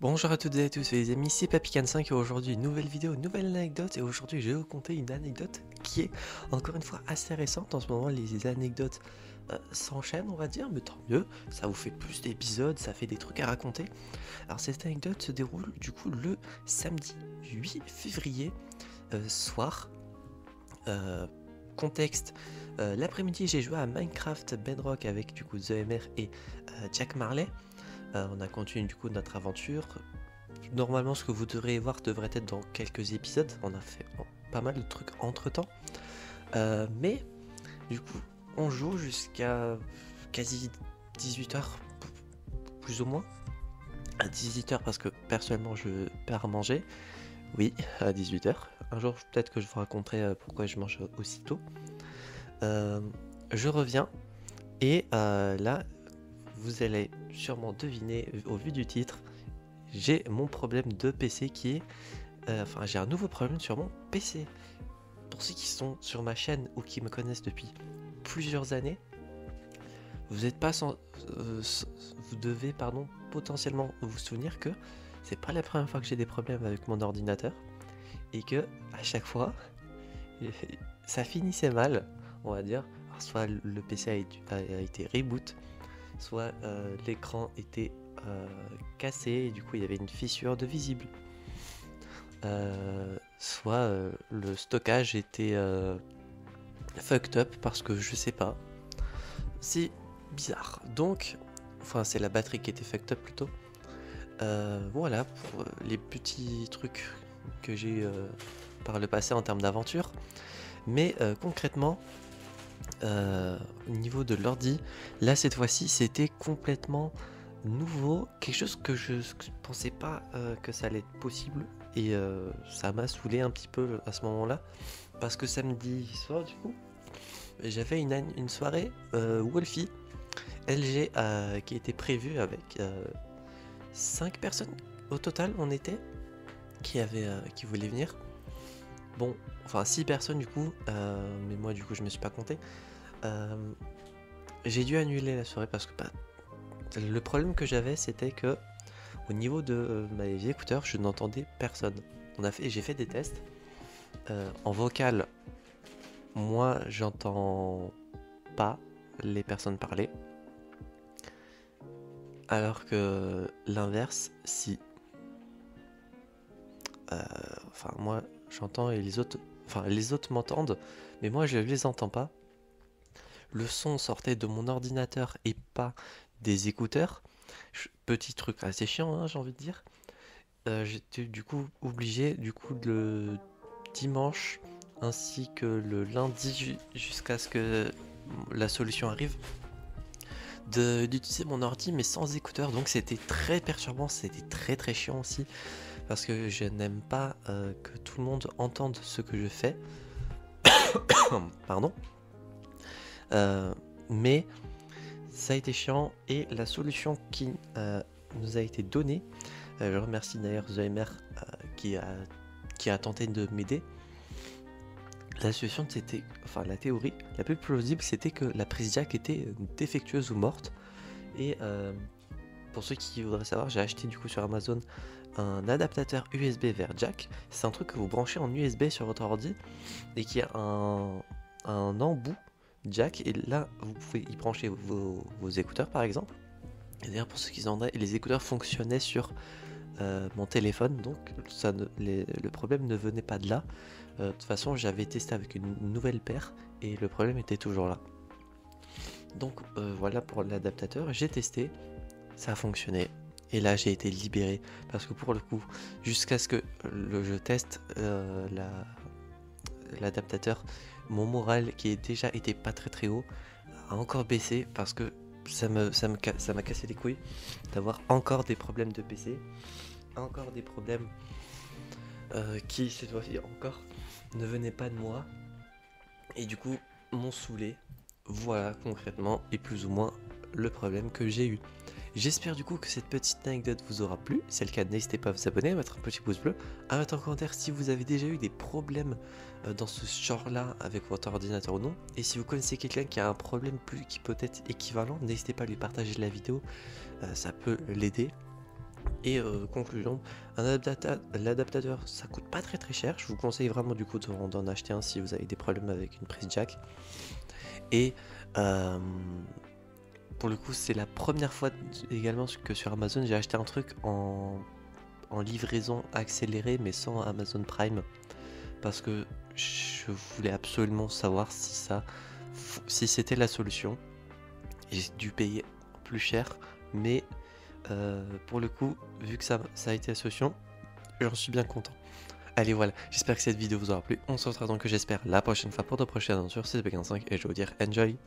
Bonjour à toutes et à tous les amis, c'est Papycan5 et aujourd'hui une nouvelle vidéo, une nouvelle anecdote. Et aujourd'hui je vais vous conter une anecdote qui est encore une fois assez récente. En ce moment les anecdotes s'enchaînent, on va dire, mais tant mieux, ça vous fait plus d'épisodes, ça fait des trucs à raconter. Alors cette anecdote se déroule du coup le samedi 8 février soir. Contexte, l'après-midi j'ai joué à Minecraft Bedrock avec du coup TheMR et Jack Marley. On a continué du coup notre aventure. Normalement ce que vous devrez voir devrait être dans quelques épisodes. On a fait pas mal de trucs entre temps. Mais du coup on joue jusqu'à quasi 18h plus ou moins. À 18h parce que personnellement je perds à manger. Oui, à 18h. Un jour peut-être que je vous raconterai pourquoi je mange aussitôt. Je reviens et là vous allez sûrement deviner au vu du titre, j'ai mon problème de PC qui est... Enfin j'ai un nouveau problème sur mon PC. Pour ceux qui sont sur ma chaîne ou qui me connaissent depuis plusieurs années, vous êtes pas sans... vous devez potentiellement vous souvenir que c'est pas la première fois que j'ai des problèmes avec mon ordinateur et que à chaque fois ça finissait mal, on va dire. Alors, soit le PC a été reboot, soit l'écran était cassé et du coup il y avait une fissure de visible, soit le stockage était fucked up parce que je sais pas, c'est bizarre. Donc enfin c'est la batterie qui était fucked up plutôt. Voilà pour les petits trucs que j'ai eu par le passé en termes d'aventure. Mais concrètement au niveau de l'ordi, là cette fois-ci c'était complètement nouveau, quelque chose que je pensais pas que ça allait être possible. Et ça m'a saoulé un petit peu à ce moment-là, parce que samedi soir du coup j'avais une soirée Wolfie LG qui était prévue avec 5 personnes au total. On était qui voulaient venir. Bon, enfin 6 personnes du coup, mais moi du coup je me suis pas compté. J'ai dû annuler la soirée parce que le problème que j'avais c'était que au niveau de mes écouteurs je n'entendais personne. J'ai fait des tests en vocal. Moi j'entends pas les personnes parler, alors que l'inverse si. Enfin moi j'entends et les autres m'entendent, mais moi je les entends pas. Le son sortait de mon ordinateur et pas des écouteurs. Petit truc assez chiant, hein, j'ai envie de dire. J'étais du coup obligé, le dimanche ainsi que le lundi jusqu'à ce que la solution arrive, d'utiliser mon ordi mais sans écouteurs. Donc c'était très perturbant, c'était très très chiant aussi, parce que je n'aime pas que tout le monde entende ce que je fais. Pardon. Mais ça a été chiant, et la solution qui nous a été donnée, je remercie d'ailleurs TheMR qui a tenté de m'aider. La solution c'était, enfin la théorie la plus plausible, c'était que la prise jack était défectueuse ou morte. Et pour ceux qui voudraient savoir, j'ai acheté du coup sur Amazon un adaptateur USB vers jack. C'est un truc que vous branchez en USB sur votre ordi et qui a un embout jack, et là vous pouvez y brancher vos écouteurs par exemple. Et d'ailleurs pour ceux qui en ont, les écouteurs fonctionnaient sur mon téléphone, donc le problème ne venait pas de là. De toute façon j'avais testé avec une nouvelle paire et le problème était toujours là. Donc voilà pour l'adaptateur, j'ai testé, ça a fonctionné. Et là j'ai été libéré, parce que pour le coup, jusqu'à ce que je teste l'adaptateur, mon moral qui est déjà été pas très très haut a encore baissé, parce que ça m'a cassé les couilles d'avoir encore des problèmes de PC, encore des problèmes qui cette fois-ci encore ne venaient pas de moi, et du coup m'ont saoulé. Voilà concrètement et plus ou moins le problème que j'ai eu. J'espère du coup que cette petite anecdote vous aura plu. Si c'est le cas, n'hésitez pas à vous abonner, à mettre un petit pouce bleu, à mettre en commentaire si vous avez déjà eu des problèmes dans ce genre là avec votre ordinateur ou non. Et si vous connaissez quelqu'un qui a un problème qui peut être équivalent, n'hésitez pas à lui partager la vidéo, ça peut l'aider. Et conclusion, l'adaptateur ça coûte pas très cher, je vous conseille vraiment du coup d'en acheter un si vous avez des problèmes avec une prise jack. Et euh, pour le coup c'est la première fois également que sur Amazon j'ai acheté un truc en livraison accélérée mais sans Amazon Prime, parce que je voulais absolument savoir si c'était la solution. J'ai dû payer plus cher, mais pour le coup, vu que ça a été la solution, j'en suis bien content. Allez voilà, j'espère que cette vidéo vous aura plu. On se retrouve donc j'espère la prochaine fois pour de prochaines aventures. C'est B15 et je vais vous dire enjoy.